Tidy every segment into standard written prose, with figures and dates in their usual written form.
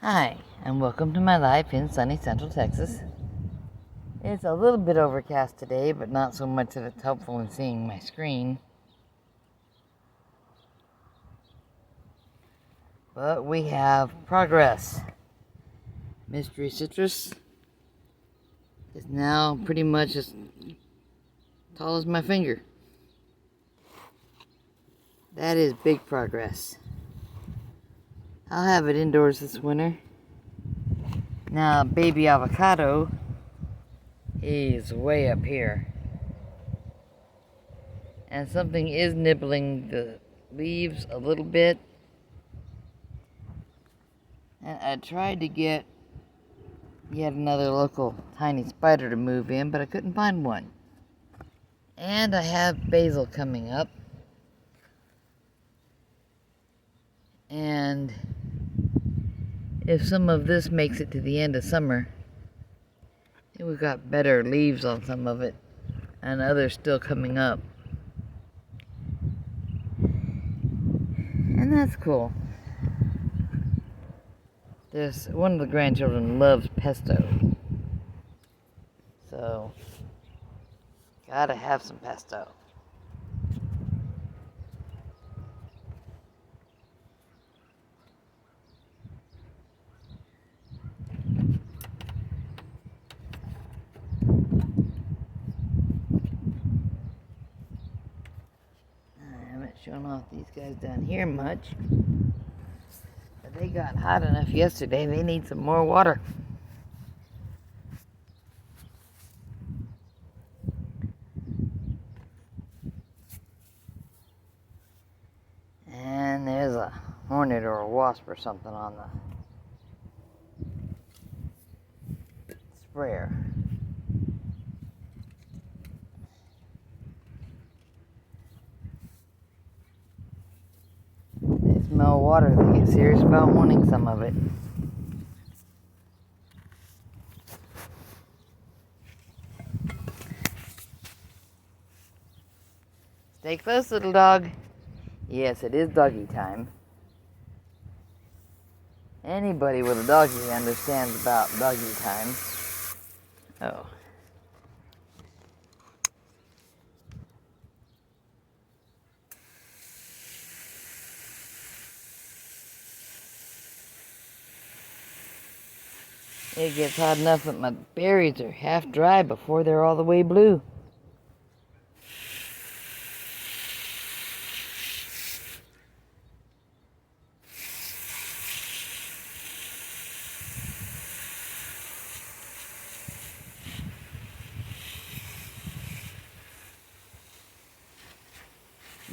Hi, and welcome to my life in sunny Central Texas. It's a little bit overcast today, but not so much that it's helpful in seeing my screen. But we have progress. Mystery citrus is now pretty much as tall as my finger. That is big progress. I'll have it indoors this winter. Now, baby avocado is way up here. And something is nibbling the leaves a little bit. And I tried to get yet another local tiny spider to move in, but I couldn't find one. And I have basil coming up. And if some of this makes it to the end of summer, we've got better leaves on some of it, and others still coming up. And that's cool. One of the grandchildren loves pesto. So, gotta have some pesto. I haven't shown off these guys down here much. But they got hot enough yesterday, they need some more water. And there's a hornet or a wasp or something on the sprayer. They smell water, they get serious about wanting some of it. Stay close, little dog. Yes, it is doggy time. Anybody with a doggy understands about doggy time. Oh. It gets hot enough that my berries are half dry before they're all the way blue.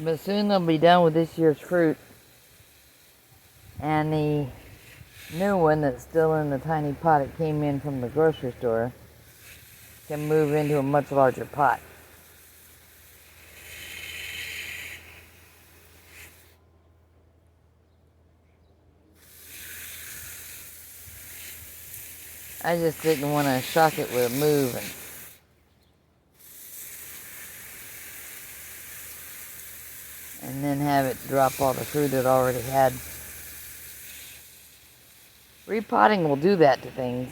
But soon they'll be done with this year's fruit. And the new one that's still in the tiny pot it came in from the grocery store can move into a much larger pot. I just didn't want to shock it with a move and then have it drop all the fruit it already had. Repotting will do that to things.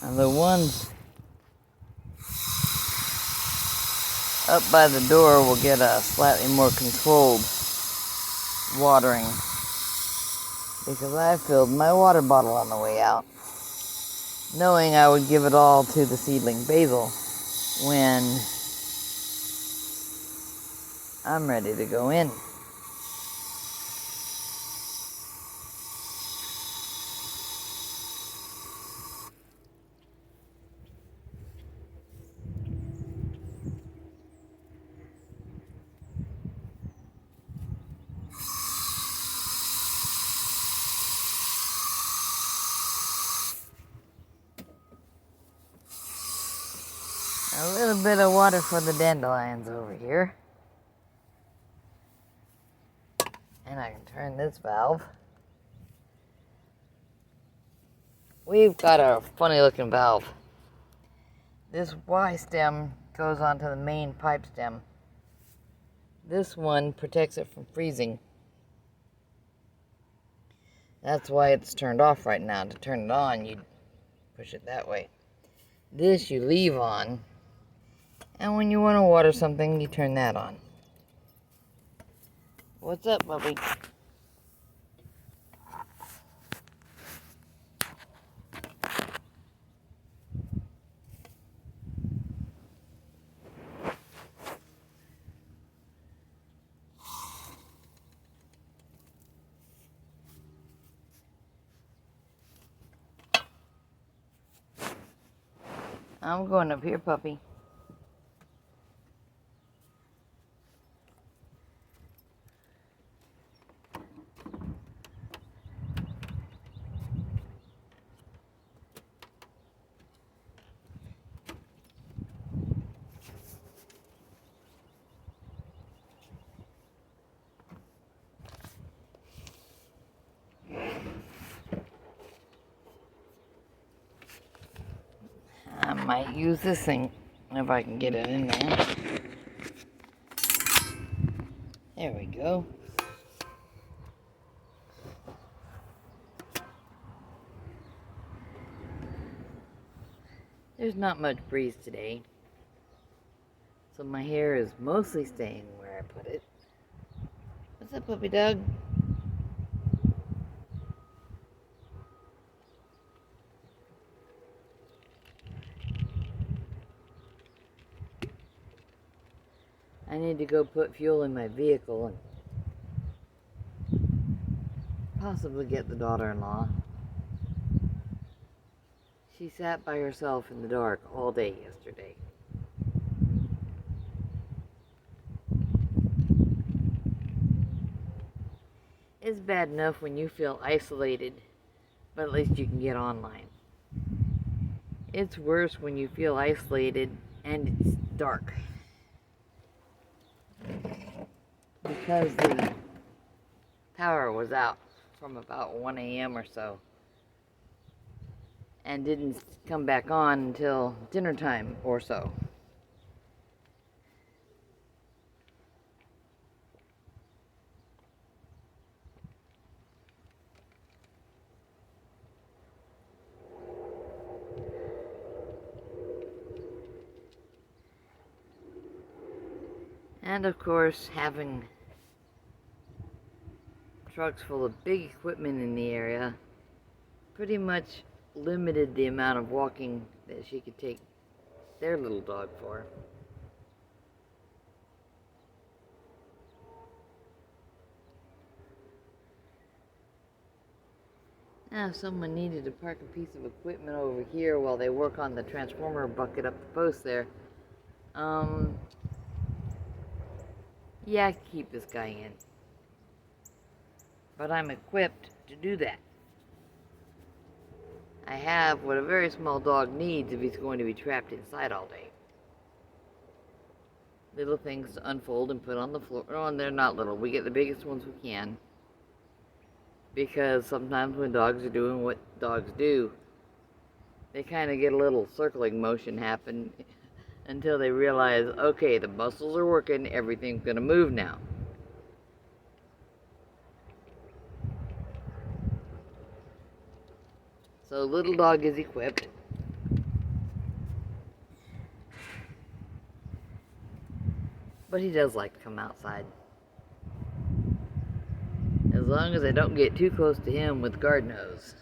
And the ones up by the door will get a slightly more controlled watering, because I filled my water bottle on the way out, knowing I would give it all to the seedling basil when I'm ready to go in. bit of water for the dandelions over here. And I can turn this valve. We've got a funny looking valve. This Y stem goes onto the main pipe stem. This one protects it from freezing. That's why it's turned off right now. To turn it on, you push it that way. This you leave on, and when you want to water something, you turn that on. What's up, puppy? I'm going up here, puppy. I might use this thing if I can get it in there. There we go. There's not much breeze today, so my hair is mostly staying where I put it. What's up, puppy dog? I need to go put fuel in my vehicle and possibly get the daughter-in-law. She sat by herself in the dark all day yesterday. It's bad enough when you feel isolated, but at least you can get online. It's worse when you feel isolated and it's dark. Because the power was out from about 1 a.m. or so and didn't come back on until dinner time or so. And of course, having trucks full of big equipment in the area pretty much limited the amount of walking that she could take their little dog for. Now, if someone needed to park a piece of equipment over here while they work on the transformer bucket up the post there, yeah, I could keep this guy in. But I'm equipped to do that. I have what a very small dog needs if he's going to be trapped inside all day. Little things to unfold and put on the floor. Oh, and they're not little. We get the biggest ones we can. Because sometimes when dogs are doing what dogs do, they kind of get a little circling motion happen until they realize, okay, the muscles are working, everything's going to move now. So little dog is equipped. But he does like to come outside. As long as I don't get too close to him with garden hose.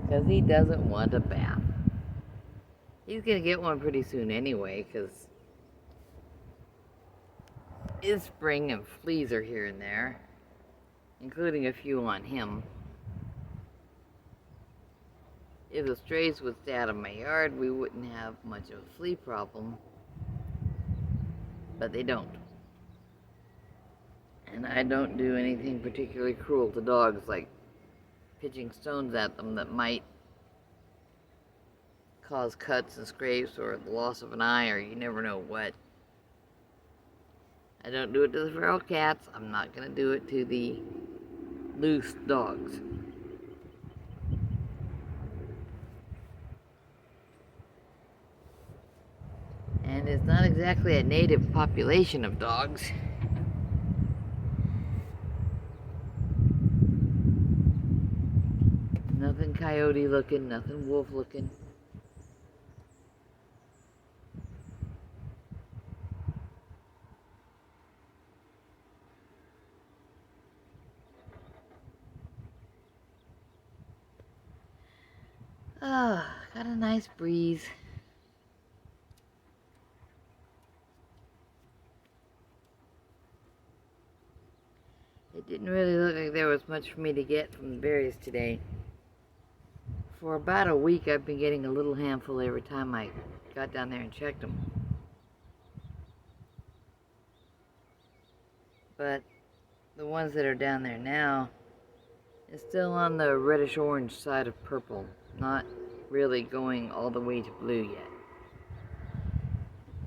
Because he doesn't want a bath. He's going to get one pretty soon anyway, because it's spring and fleas are here and there, including a few on him. If the strays would stay out of my yard, we wouldn't have much of a flea problem. But they don't. And I don't do anything particularly cruel to dogs, like pitching stones at them that might cause cuts and scrapes or the loss of an eye or you never know what. I don't do it to the feral cats. I'm not going to do it to the loose dogs. And it's not exactly a native population of dogs. Nothing coyote looking, nothing wolf looking. Oh, got a nice breeze. It didn't really look like there was much for me to get from the berries today. For about a week, I've been getting a little handful every time I got down there and checked them. But the ones that are down there now is still on the reddish-orange side of purple, not really going all the way to blue yet.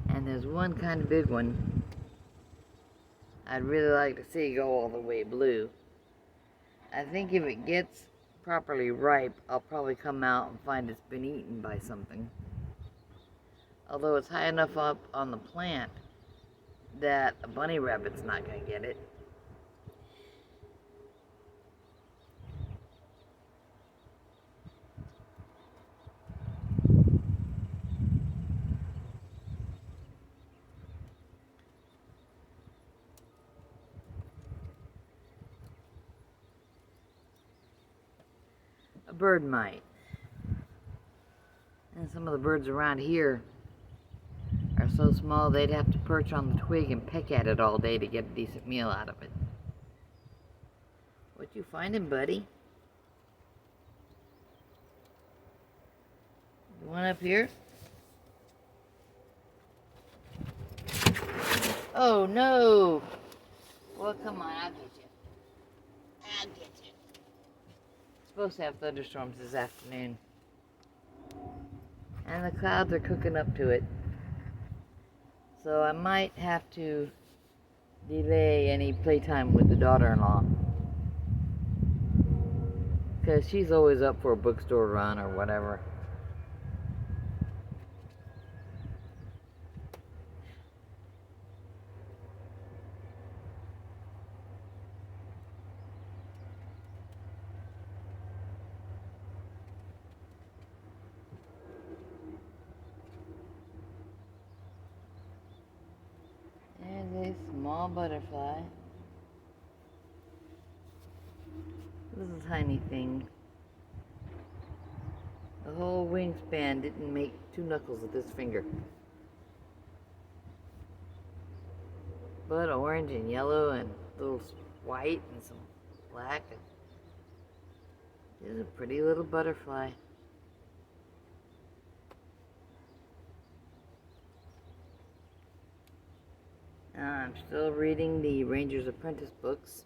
And there's one kind of big one I'd really like to see go all the way blue. I think if it gets properly ripe, I'll probably come out and find it's been eaten by something. Although it's high enough up on the plant that a bunny rabbit's not going to get it. A bird might. And some of the birds around here are so small they'd have to perch on the twig and peck at it all day to get a decent meal out of it. What you finding, buddy? You one up here? Oh no! Well, come on, I'll get you. I'll get you. Supposed to have thunderstorms this afternoon. And the clouds are cooking up to it. So I might have to delay any playtime with the daughter-in-law. Because she's always up for a bookstore run or whatever. There's a small butterfly. Little tiny thing. The whole wingspan didn't make 2 knuckles of this finger. But orange and yellow and little white and some black. It's a pretty little butterfly. I'm still reading the Ranger's Apprentice books.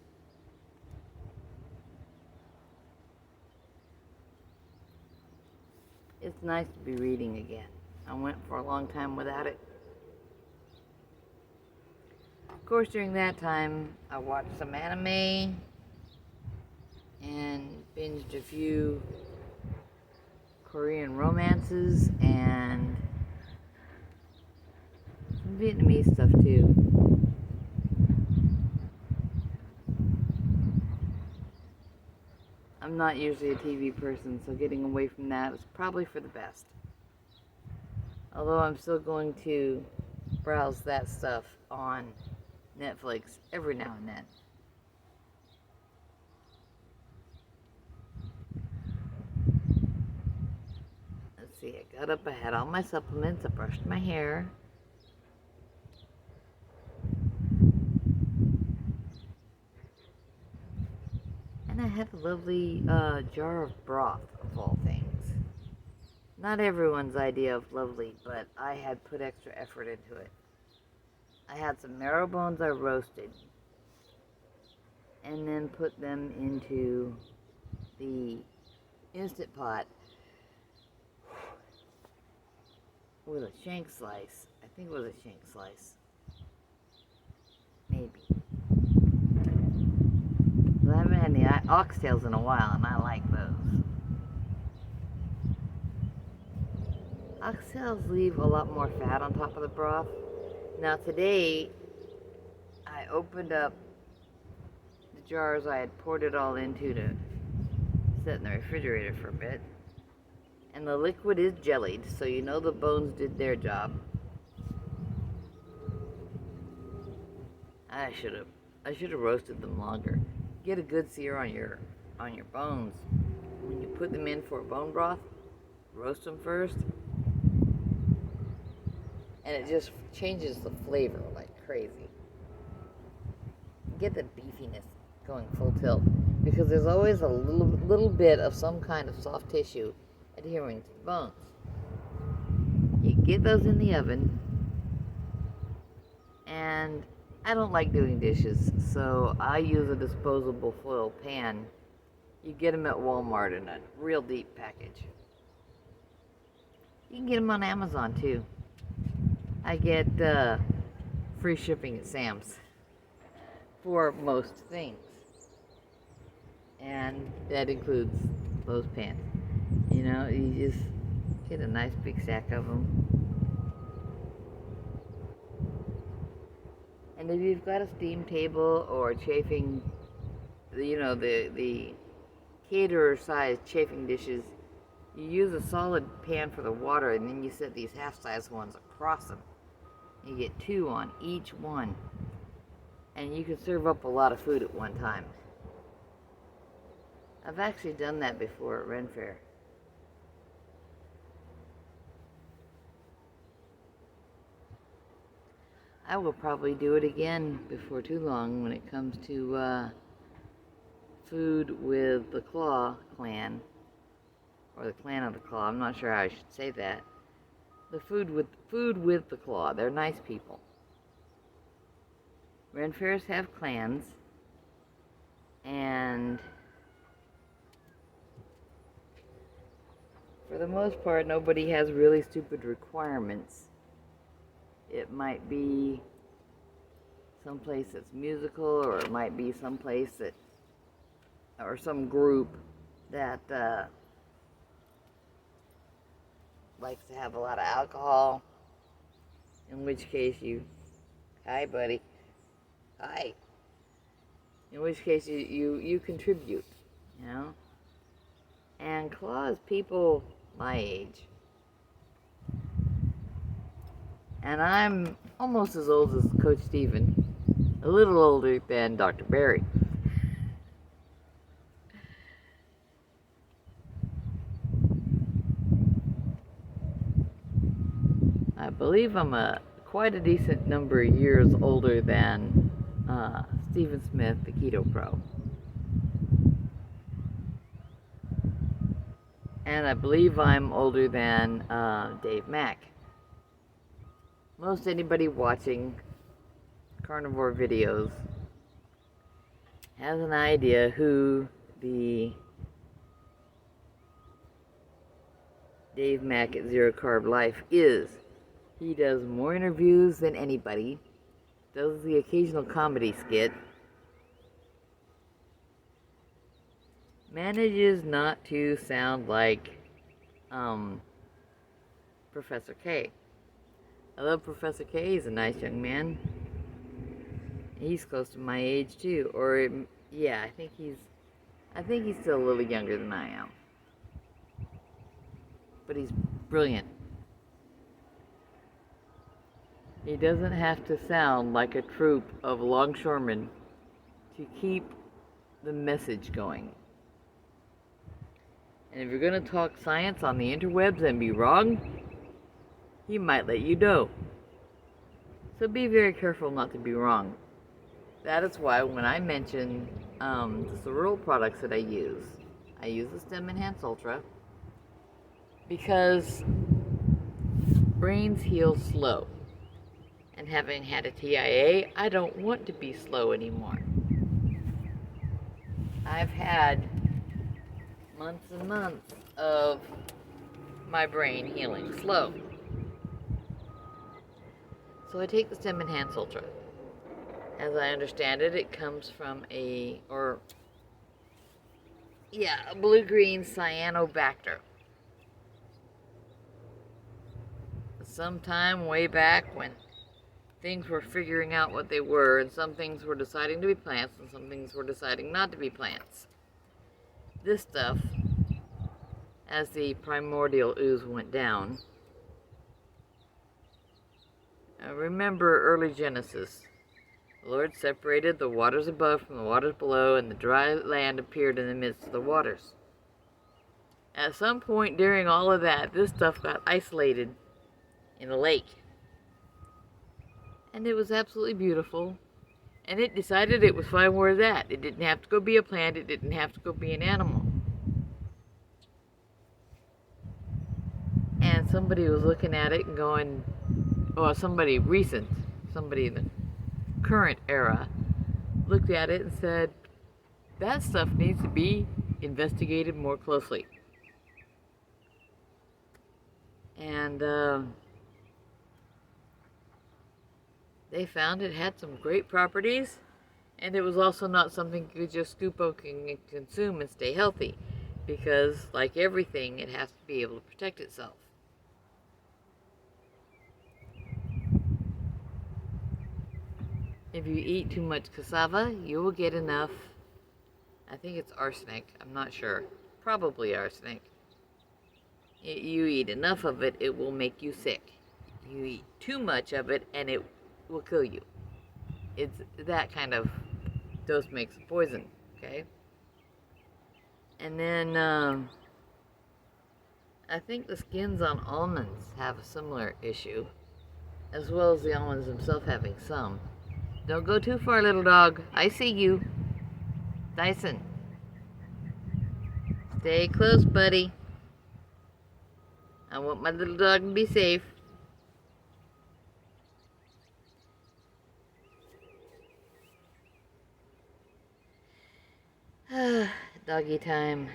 It's nice to be reading again. I went for a long time without it. Of course, during that time, I watched some anime and binged a few Korean romances and some Vietnamese stuff too. I'm not usually a TV person, so getting away from that is probably for the best. Although I'm still going to browse that stuff on Netflix every now and then. Let's see, I got up, I had all my supplements, I brushed my hair. And I have a lovely jar of broth, of all things. Not everyone's idea of lovely, but I had put extra effort into it. I had some marrow bones I roasted, and then put them into the Instant Pot. with a shank slice. I think it was a shank slice. Maybe. I haven't had any oxtails in a while, and I like those. Oxtails leave a lot more fat on top of the broth. Now today, I opened up the jars I had poured it all into to set in the refrigerator for a bit. And the liquid is jellied, so you know the bones did their job. I should have roasted them longer. Get a good sear on your bones. When you put them in for a bone broth, roast them first. And it just changes the flavor like crazy. Get the beefiness going full tilt, because there's always a little bit of some kind of soft tissue adhering to the bones. You get those in the oven, and I don't like doing dishes, so I use a disposable foil pan. You get them at Walmart in a real deep package. You can get them on Amazon too. I get free shipping at Sam's for most things, and that includes those pans. You know, you just get a nice big stack of them. And if you've got a steam table or chafing, you know, the caterer-sized chafing dishes, you use a solid pan for the water, and then you set these half-size ones across them. You get 2 on each one, and you can serve up a lot of food at one time. I've actually done that before at Ren Fair. I will probably do it again before too long when it comes to food with the Claw clan, or the clan of the Claw. I'm not sure how I should say that. The food with the Claw. They're nice people. Ren Fairs have clans, and for the most part, nobody has really stupid requirements. It might be someplace that's musical, or it might be someplace that, or some group that likes to have a lot of alcohol, in which case hi buddy, hi, in which case you contribute, you know. And Claw is people my age, and I'm almost as old as Coach Steven, a little older than Dr. Barry. I believe I'm quite a decent number of years older than Stephen Smith, the Keto Pro. And I believe I'm older than Dave Mack. Most anybody watching carnivore videos has an idea who the Dave Mack at Zero Carb Life is. He does more interviews than anybody, does the occasional comedy skit, manages not to sound like Professor K. I love Professor K. He's a nice young man. He's close to my age too, or yeah, I think he's still a little younger than I am. But he's brilliant. He doesn't have to sound like a troop of longshoremen to keep the message going. And if you're going to talk science on the interwebs and be wrong, he might let you know. So be very careful not to be wrong. That is why when I mention the cereal products that I use the Stem Enhance Ultra, because brains heal slow. And having had a TIA, I don't want to be slow anymore. I've had months and months of my brain healing slow. So I take the Stem Enhance Ultra. As I understand it, it comes from a blue-green cyanobacter. Sometime way back when things were figuring out what they were, and some things were deciding to be plants and some things were deciding not to be plants. This stuff, as the primordial ooze went down, remember early Genesis. The Lord separated the waters above from the waters below, and the dry land appeared in the midst of the waters. At some point during all of that, this stuff got isolated in a lake. And it was absolutely beautiful. And it decided it was fine where it's at. It didn't have to go be a plant. It didn't have to go be an animal. And somebody was looking at it and going, somebody in the current era, looked at it and said, that stuff needs to be investigated more closely. And they found it had some great properties, and it was also not something you could just scoop up and consume and stay healthy, because like everything, it has to be able to protect itself. If you eat too much cassava, you will get enough, I think it's arsenic, I'm not sure, probably arsenic. You eat enough of it, it will make you sick. You eat too much of it, and it will kill you. It's that kind of dose makes a poison, okay? And then, I think the skins on almonds have a similar issue, as well as the almonds themselves having some. Don't go too far, little dog. I see you. Dyson. Stay close, buddy. I want my little dog to be safe. Doggy time.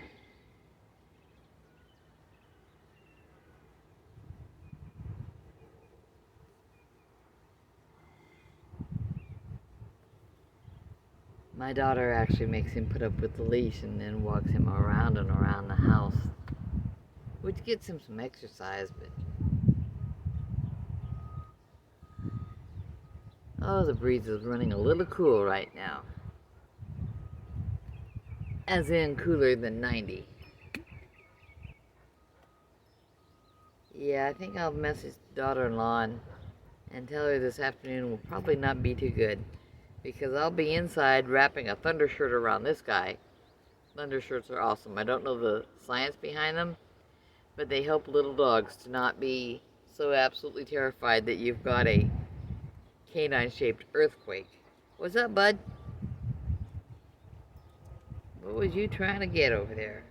My daughter actually makes him put up with the leash and then walks him around and around the house, which gets him some exercise, but the breeze is running a little cool right now. As in cooler than 90. Yeah, I think I'll message daughter-in-law and tell her this afternoon will probably not be too good, because I'll be inside wrapping a thunder shirt around this guy. Thunder shirts are awesome. I don't know the science behind them, but they help little dogs to not be so absolutely terrified that you've got a canine-shaped earthquake. What's up, bud? What was you trying to get over there?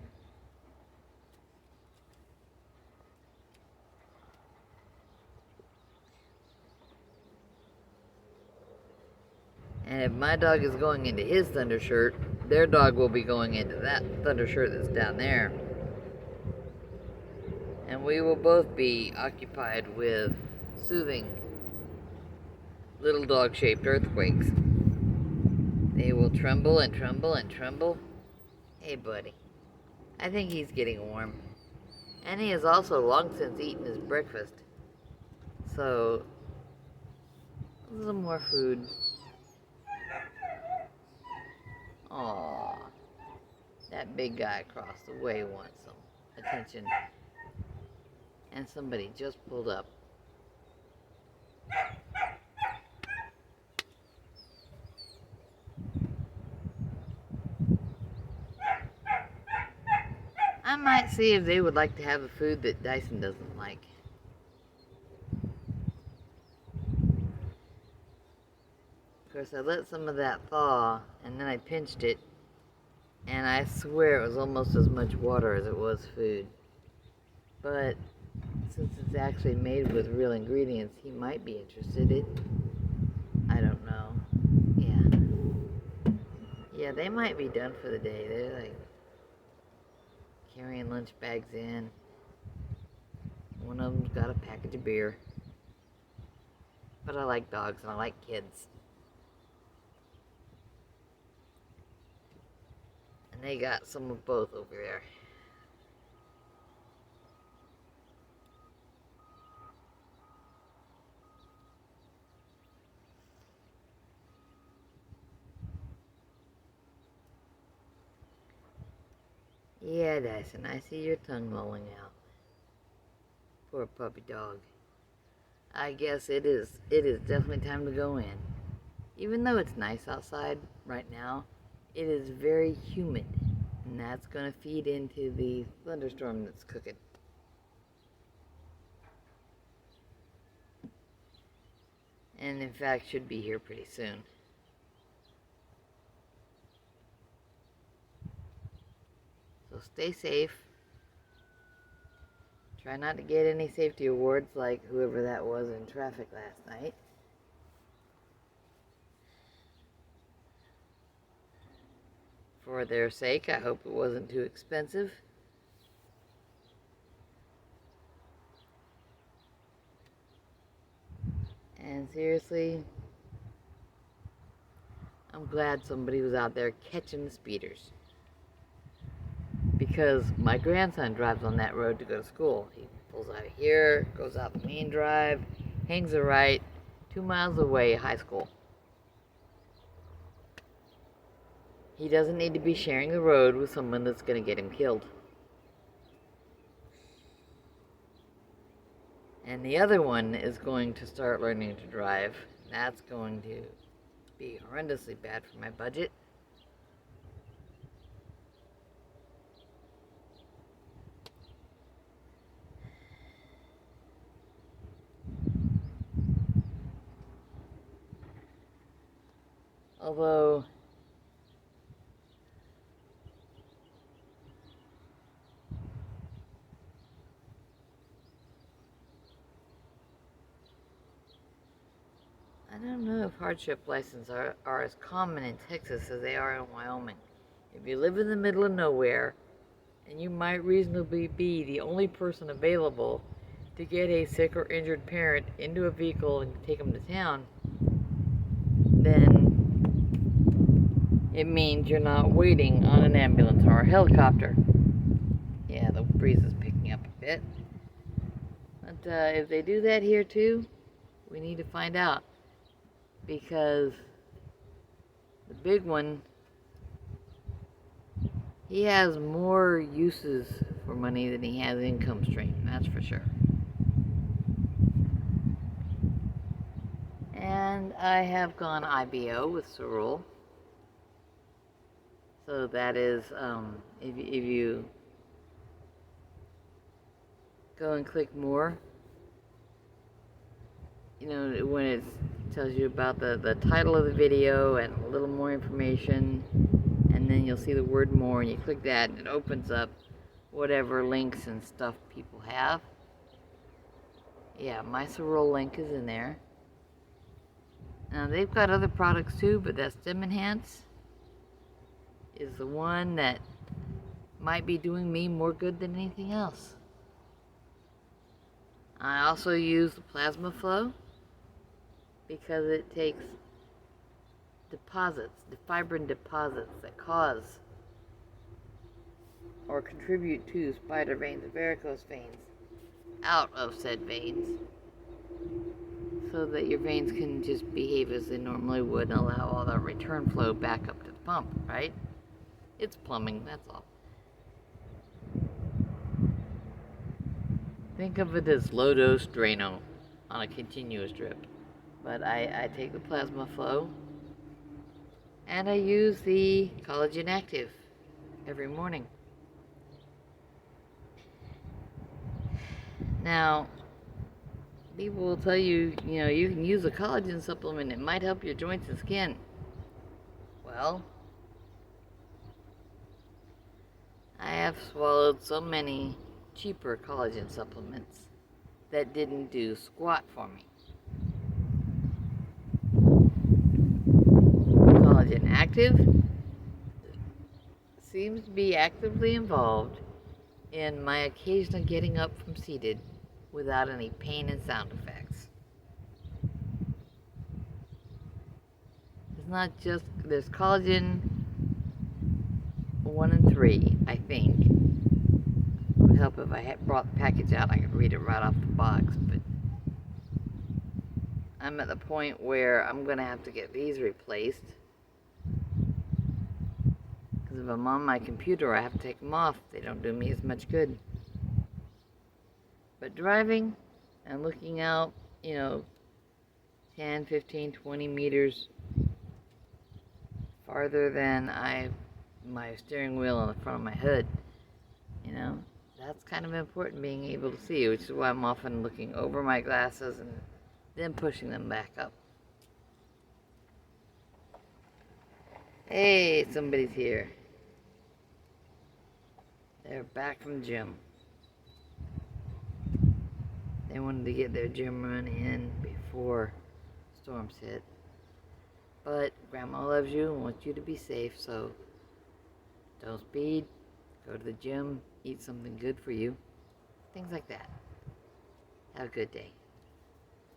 And if my dog is going into his thunder shirt, their dog will be going into that thunder shirt that's down there. And we will both be occupied with soothing little dog-shaped earthquakes. They will tremble and tremble and tremble. Hey, buddy. I think he's getting warm. And he has also long since eaten his breakfast. So, a little more food. Aww. That big guy across the way wants some attention. And somebody just pulled up. I might see if they would like to have the food that Dyson doesn't like. Of course, I let some of that thaw, and then I pinched it, and I swear it was almost as much water as it was food. But since it's actually made with real ingredients, he might be interested in. I don't know. Yeah, they might be done for the day. They're like carrying lunch bags in. One of them's got a package of beer. But I like dogs and I like kids. And they got some of both over there. Yeah, Dyson, I see your tongue lolling out. Poor puppy dog. I guess it is definitely time to go in. Even though it's nice outside right now, it is very humid, and that's going to feed into the thunderstorm that's cooking. And in fact, should be here pretty soon. So stay safe. Try not to get any safety awards like whoever that was in traffic last night. For their sake, I hope it wasn't too expensive. And seriously, I'm glad somebody was out there catching the speeders. Because my grandson drives on that road to go to school. He pulls out of here, goes out the main drive, hangs a right, 2 miles away, high school. He doesn't need to be sharing the road with someone that's going to get him killed. And the other one is going to start learning to drive. That's going to be horrendously bad for my budget. Although, I don't know if hardship licenses are as common in Texas as they are in Wyoming. If you live in the middle of nowhere, and you might reasonably be the only person available to get a sick or injured parent into a vehicle and take them to town, then it means you're not waiting on an ambulance or a helicopter. Yeah, the breeze is picking up a bit. But if they do that here too, we need to find out. Because the big one, he has more uses for money than he has income stream, that's for sure. And I have gone IBO with Cerule. So that is, if you go and click more, you know, when it tells you about the title of the video and a little more information, and then you'll see the word more, and you click that, and it opens up whatever links and stuff people have. Yeah, my Cerule link is in there. Now, they've got other products too, but that Stem Enhance is the one that might be doing me more good than anything else. I also use the Plasma Flow because it takes deposits, the fibrin deposits that cause or contribute to spider veins or varicose veins out of said veins, so that your veins can just behave as they normally would and allow all the return flow back up to the pump, right? It's plumbing, that's all. Think of it as low-dose Drano on a continuous drip. But I take the Plasma Flow, and I use the Collagen Active every morning. Now, people will tell you, you know, you can use a collagen supplement, it might help your joints and skin. Well, I have swallowed so many cheaper collagen supplements that didn't do squat for me. Collagen Active seems to be actively involved in my occasional getting up from seated without any pain and sound effects. not just, there's collagen 1 and 3, I think. It would help if I had brought the package out, I could read it right off the box, but I'm at the point where I'm gonna have to get these replaced. Because if I'm on my computer, I have to take them off. They don't do me as much good. But driving and looking out, 10, 15, 20 meters farther than my steering wheel on the front of my hood, that's kind of important, being able to see, which is why I'm often looking over my glasses and then pushing them back up. Hey, somebody's here. They're back from the gym. They wanted to get their gym run in before storms hit. But Grandma loves you and wants you to be safe, so don't speed, go to the gym, eat something good for you, things like that. Have a good day.